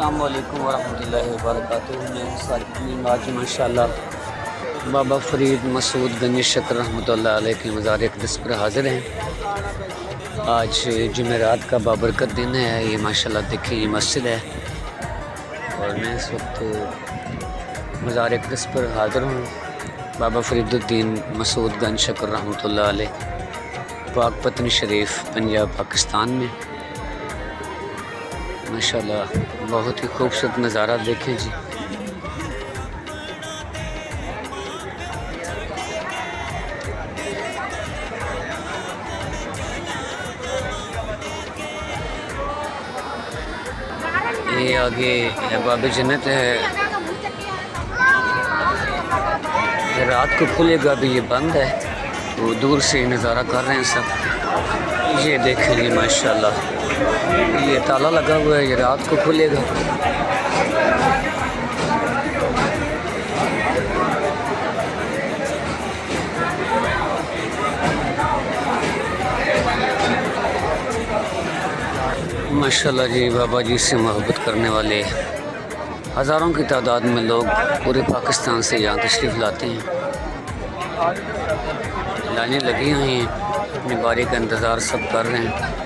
अस्सलाम वालेकुम वरहमतुल्लाहि वबरकातुहू। आज माशाल्लाह बाबा फ़रीद मसूद गंज शक्र रहमतुल्लाह अलैह के मज़ार अक़दस पर हाज़िर हैं। आज जुमेरात का बाबरकत दिन है। ये माशाल्लाह देखिए ये मस्जिद है और मैं इस वक्त मज़ार अक़दस पर हाज़िर हूँ। बाबा फ़रीदुद्दीन मसूद गंज शक्र रहमतुल्लाह अलैह पाकपतन शरीफ पंजाब पाकिस्तान में। माशाल्लाह बहुत ही खूबसूरत नज़ारा देखें जी। ये आगे बाब जन्नत है। रात को खुलेगा भी, ये बंद है तो दूर से नज़ारा कर रहे हैं सब। ये देखेंगे माशाल्लाह ये ताला लगा हुआ है, ये रात को खुलेगा। माशाल्लाह जी बाबा जी से मोहब्बत करने वाले हज़ारों की तादाद में लोग पूरे पाकिस्तान से यहाँ तशरीफ़ लाते हैं। लाइनें लगी हुई हैं, अपनी बारी का इंतज़ार सब कर रहे हैं।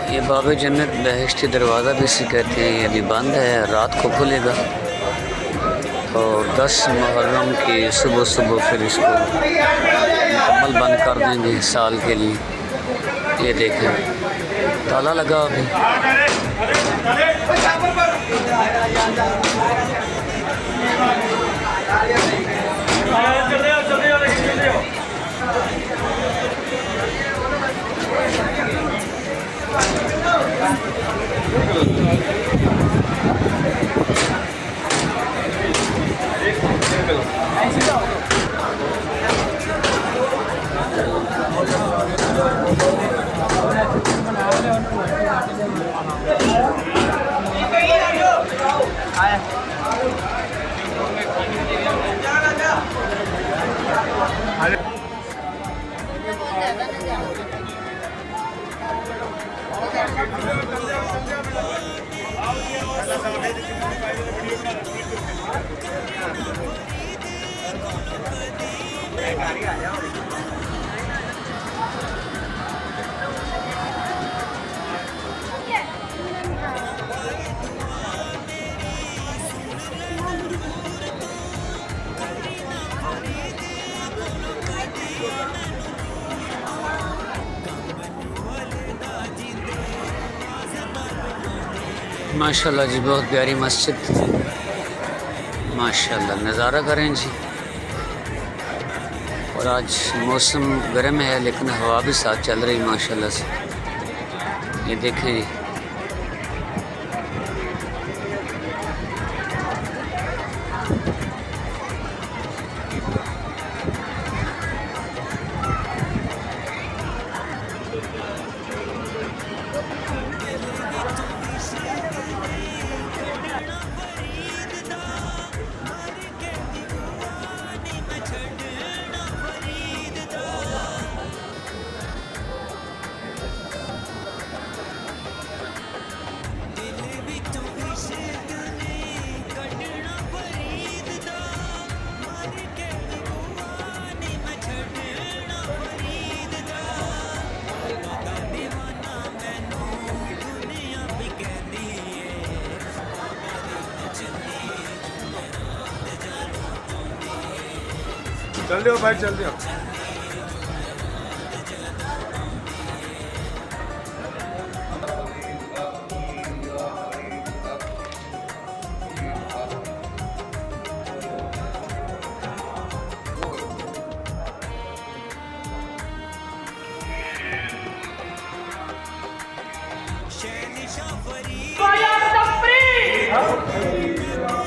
ये बाब जन्नत बहश्ती दरवाज़ा भी इसे कहते हैं। ये अभी बंद है, रात को खुलेगा और 10 मुहर्रम की सुबह सुबह फिर इसको मुकम्मल बंद कर देंगे साल के लिए। ये देखें ताला लगा अभी। माशाल्लाह जी बहुत प्यारी मस्जिद। माशाल्लाह नज़ारा करें जी। और आज मौसम गर्म है लेकिन हवा भी साथ चल रही माशाल्लाह से। ये देखें जी। चल दियो भाई चल दियो। Fire the free!